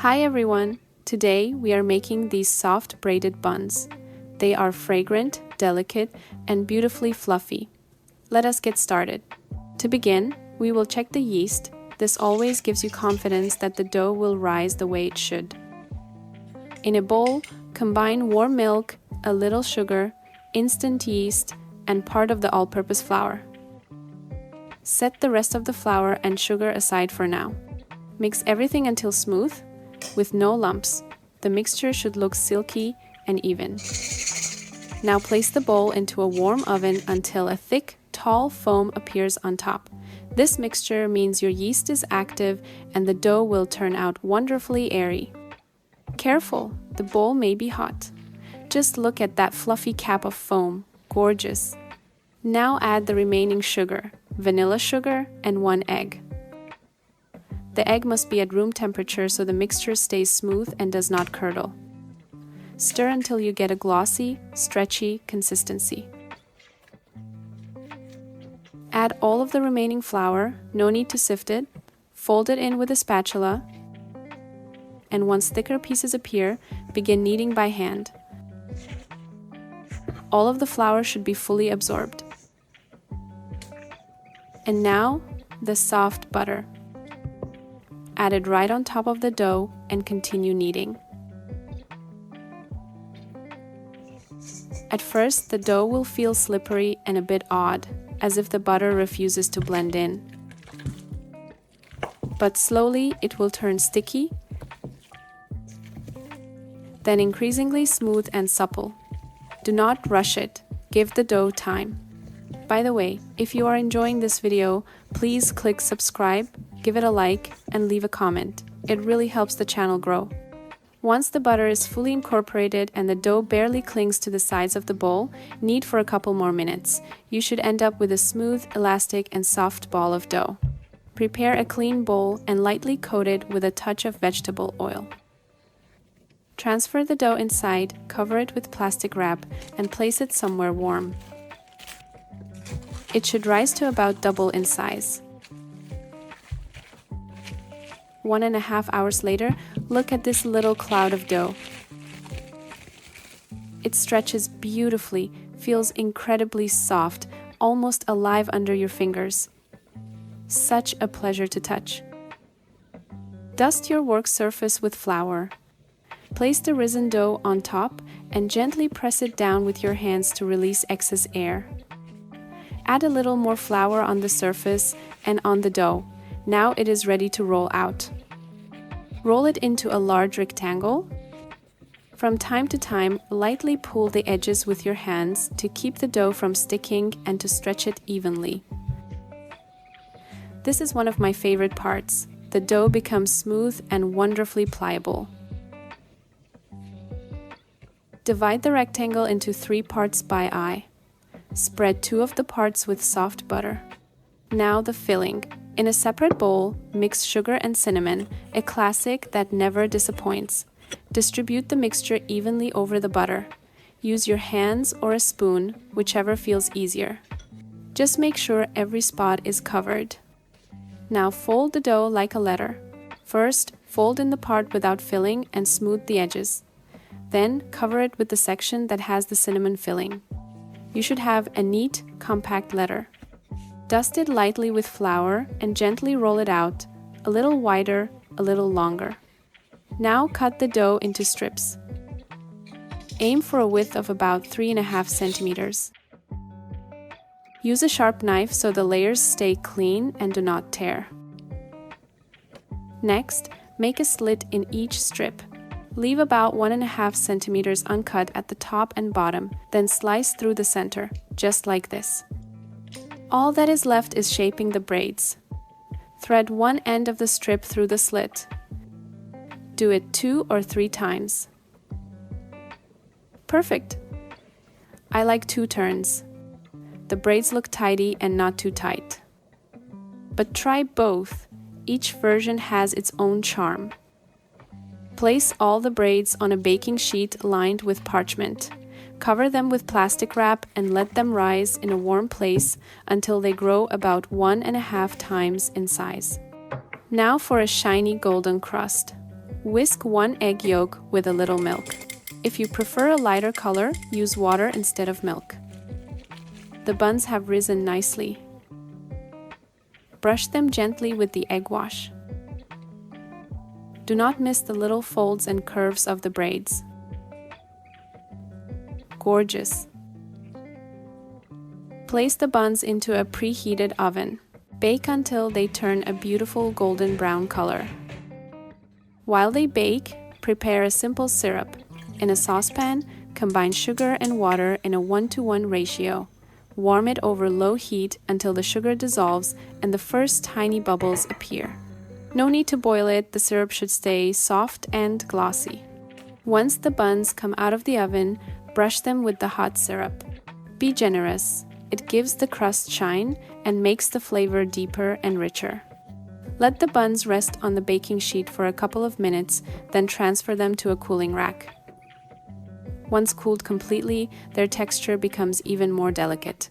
Hi everyone! Today we are making these soft braided buns. They are fragrant, delicate, and beautifully fluffy. Let us get started. To begin, we will check the yeast. This always gives you confidence that the dough will rise the way it should. In a bowl, combine warm milk, a little sugar, instant yeast, and part of the all-purpose flour. Set the rest of the flour and sugar aside for now. Mix everything until smooth, with no lumps. The mixture should look silky and even. Now place the bowl into a warm oven until a thick, tall foam appears on top. This mixture means your yeast is active and the dough will turn out wonderfully airy. Careful, the bowl may be hot. Just look at that fluffy cap of foam. Gorgeous. Now add the remaining sugar, vanilla sugar, and 1 egg. The egg must be at room temperature so the mixture stays smooth and does not curdle. Stir until you get a glossy, stretchy consistency. Add all of the remaining flour, no need to sift it, fold it in with a spatula, and once thicker pieces appear, begin kneading by hand. All of the flour should be fully absorbed. And now, the soft butter. Add it right on top of the dough and continue kneading. At first, the dough will feel slippery and a bit odd, as if the butter refuses to blend in. But slowly, it will turn sticky, then increasingly smooth and supple. Do not rush it. Give the dough time. By the way, if you are enjoying this video, please click subscribe, give it a like, and leave a comment. It really helps the channel grow. Once the butter is fully incorporated and the dough barely clings to the sides of the bowl, knead for a couple more minutes. You should end up with a smooth, elastic, and soft ball of dough. Prepare a clean bowl and lightly coat it with a touch of vegetable oil. Transfer the dough inside, cover it with plastic wrap, and place it somewhere warm. It should rise to about double in size. 1.5 hours later, look at this little cloud of dough. It stretches beautifully, feels incredibly soft, almost alive under your fingers. Such a pleasure to touch. Dust your work surface with flour. Place the risen dough on top and gently press it down with your hands to release excess air. Add a little more flour on the surface and on the dough. Now it is ready to roll out. Roll it into a large rectangle. From time to time, lightly pull the edges with your hands to keep the dough from sticking and to stretch it evenly. This is one of my favorite parts. The dough becomes smooth and wonderfully pliable. Divide the rectangle into 3 parts by eye. Spread 2 of the parts with soft butter. Now the filling. In a separate bowl, mix sugar and cinnamon, a classic that never disappoints. Distribute the mixture evenly over the butter. Use your hands or a spoon, whichever feels easier. Just make sure every spot is covered. Now fold the dough like a letter. First, fold in the part without filling and smooth the edges. Then, cover it with the section that has the cinnamon filling. You should have a neat, compact letter. Dust it lightly with flour and gently roll it out, a little wider, a little longer. Now cut the dough into strips. Aim for a width of about 3.5 centimeters. Use a sharp knife so the layers stay clean and do not tear. Next, make a slit in each strip. Leave about 1.5 centimeters uncut at the top and bottom, then slice through the center, just like this. All that is left is shaping the braids. Thread one end of the strip through the slit. Do it 2 or 3 times. Perfect! I like 2 turns. The braids look tidy and not too tight. But try both. Each version has its own charm. Place all the braids on a baking sheet lined with parchment. Cover them with plastic wrap and let them rise in a warm place until they grow about 1.5 times in size. Now for a shiny golden crust. Whisk 1 egg yolk with a little milk. If you prefer a lighter color, use water instead of milk. The buns have risen nicely. Brush them gently with the egg wash. Do not miss the little folds and curves of the braids. Gorgeous. Place the buns into a preheated oven. Bake until they turn a beautiful golden brown color. While they bake, prepare a simple syrup. In a saucepan, combine sugar and water in a 1:1 ratio. Warm it over low heat until the sugar dissolves and the first tiny bubbles appear. No need to boil it, the syrup should stay soft and glossy. Once the buns come out of the oven, brush them with the hot syrup. Be generous. It gives the crust shine and makes the flavor deeper and richer. Let the buns rest on the baking sheet for a couple of minutes, then transfer them to a cooling rack. Once cooled completely, their texture becomes even more delicate.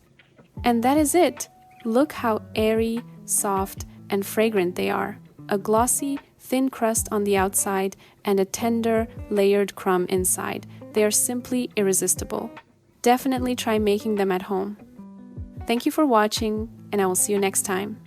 And that is it! Look how airy, soft, and fragrant they are. A glossy, thin crust on the outside and a tender, layered crumb inside. They are simply irresistible. Definitely try making them at home. Thank you for watching, and I will see you next time.